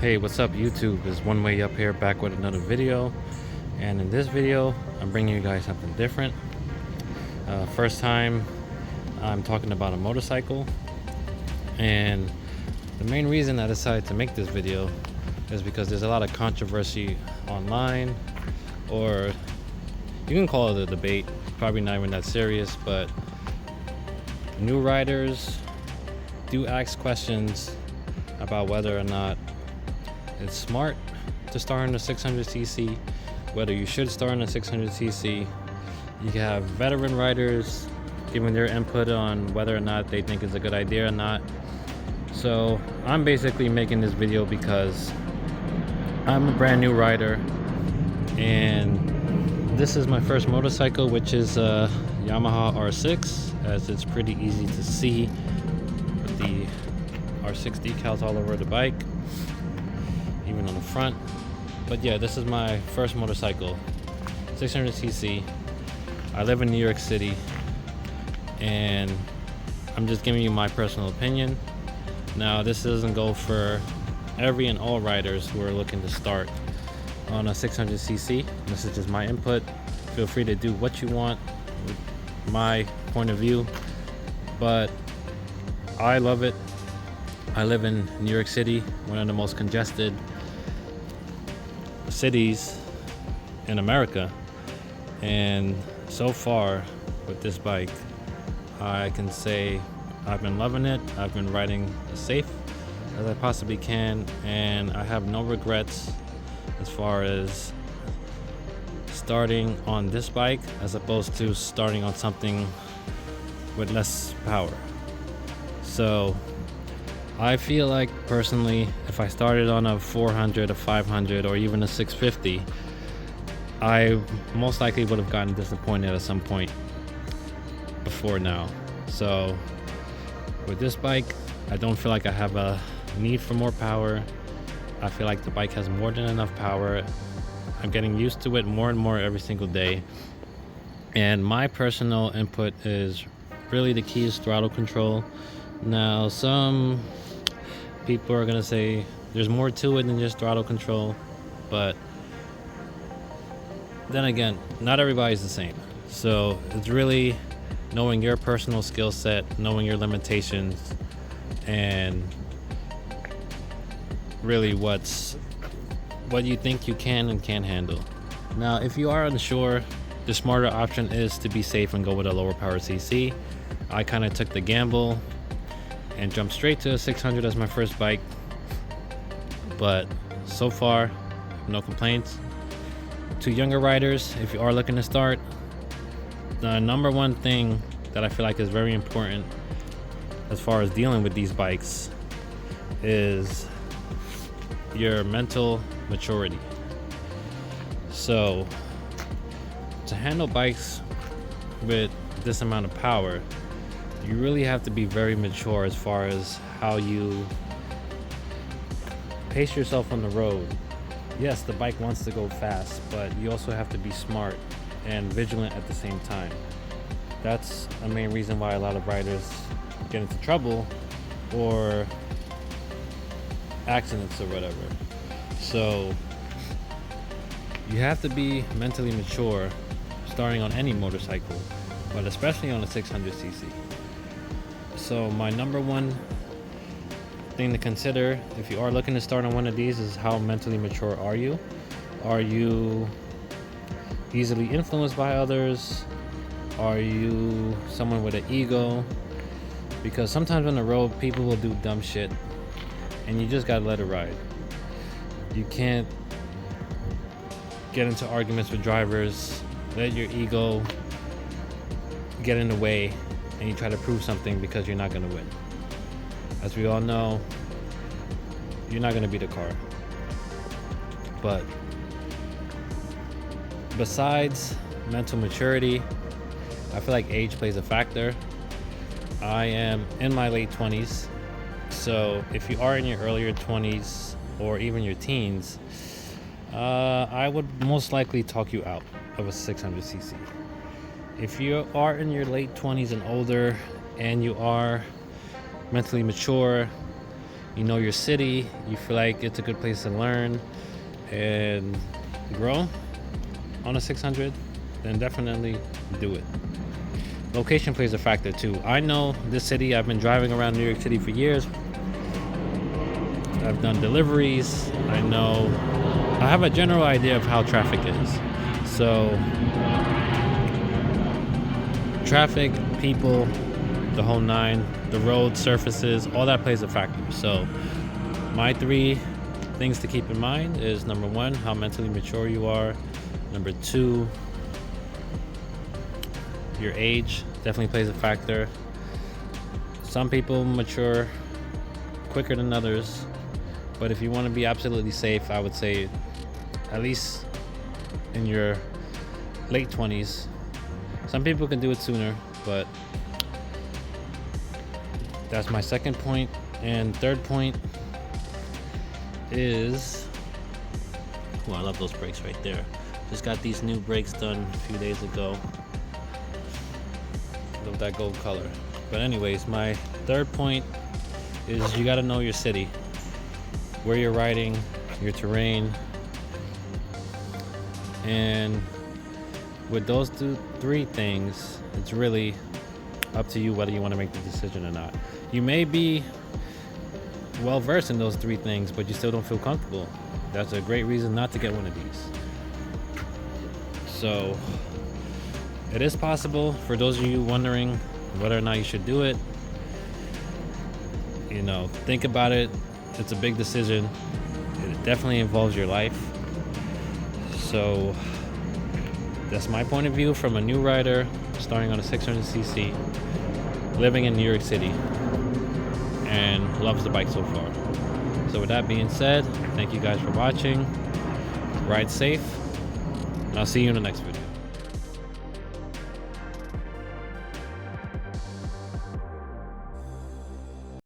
Hey, what's up YouTube? Is One Way Up here, back with another video. And in this video I'm bringing you guys something different. First time I'm talking about a motorcycle, and the main reason I decided to make this video is because there's a lot of controversy online, or you can call it a debate, probably not even that serious, but new riders do ask questions about whether or not it's smart to start on a 600cc, whether you should start on a 600cc. You have veteran riders giving their input on whether or not they think it's a good idea or not. So I'm basically making this video because I'm a brand new rider, and this is my first motorcycle, which is a Yamaha R6, as it's pretty easy to see with the R6 decals all over the bike, even on the front. But yeah, this is my first motorcycle, 600cc. I live in New York City, and I'm just giving you my personal opinion. Now, this doesn't go for every and all riders who are looking to start on a 600cc. This is just my input. Feel free to do what you want with my point of view, but I love it. I live in New York City, one of the most congested cities in America, and so far with this bike, I can say I've been loving it. I've been riding as safe as I possibly can, and I have no regrets as far as starting on this bike as opposed to starting on something with less power. So I feel like personally, if I started on a 400, a 500, or even a 650, I most likely would have gotten disappointed at some point before now. So with this bike, I don't feel like I have a need for more power. I feel like the bike has more than enough power. I'm getting used to it more and more every single day. And my personal input is really the key is throttle control. Now, some people are gonna say there's more to it than just throttle control, but then again, not everybody's the same. So it's really knowing your personal skill set, knowing your limitations, and really what you think you can and can't handle. Now, if you are unsure, the smarter option is to be safe and go with a lower power CC. I kind of took the gamble and jumped straight to a 600 as my first bike, but so far no complaints. To younger riders, if you are looking to start, the number one thing that I feel like is very important as far as dealing with these bikes is your mental maturity. So to handle bikes with this amount of power, you really have to be very mature as far as how you pace yourself on the road. Yes, the bike wants to go fast, but you also have to be smart and vigilant at the same time. That's a main reason why a lot of riders get into trouble or accidents or whatever. So you have to be mentally mature starting on any motorcycle, but especially on a 600cc. So my number one thing to consider if you are looking to start on one of these is how mentally mature are you? Are you easily influenced by others? Are you someone with an ego? Because sometimes on the road, people will do dumb shit, and you just gotta let it ride. You can't get into arguments with drivers, let your ego get in the way, and you try to prove something because you're not gonna win. As we all know, you're not gonna beat a car. But besides mental maturity, I feel like age plays a factor. I am in my late 20s, so if you are in your earlier 20s or even your teens, I would most likely talk you out of a 600cc. If you are in your late 20s and older, and you are mentally mature, you know your city, you feel like it's a good place to learn and grow on a 600, then definitely do it. Location plays a factor too. I know this city, I've been driving around New York City for years. I've done deliveries. I have a general idea of how traffic is. So, traffic, people, the whole nine, the road surfaces, all that plays a factor. So, my 3 things to keep in mind is number 1, how mentally mature you are. Number 2, your age definitely plays a factor. Some people mature quicker than others, but if you want to be absolutely safe, I would say at least in your late 20s. Some people can do it sooner, but that's my second point. And third point is, oh, I love those brakes right there. Just got these new brakes done a few days ago. Love that gold color. But anyways, my third point is you got to know your city, where you're riding, your terrain, and with those 3 things, it's really up to you whether you want to make the decision or not. You may be well versed in those 3 things, but you still don't feel comfortable. That's a great reason not to get one of these. So it is possible. For those of you wondering whether or not you should do it, think about it. It's a big decision. It definitely involves your life. So that's my point of view from a new rider starting on a 600cc, living in New York City, and loves the bike so far. So with that being said, thank you guys for watching. Ride safe, and I'll see you in the next video.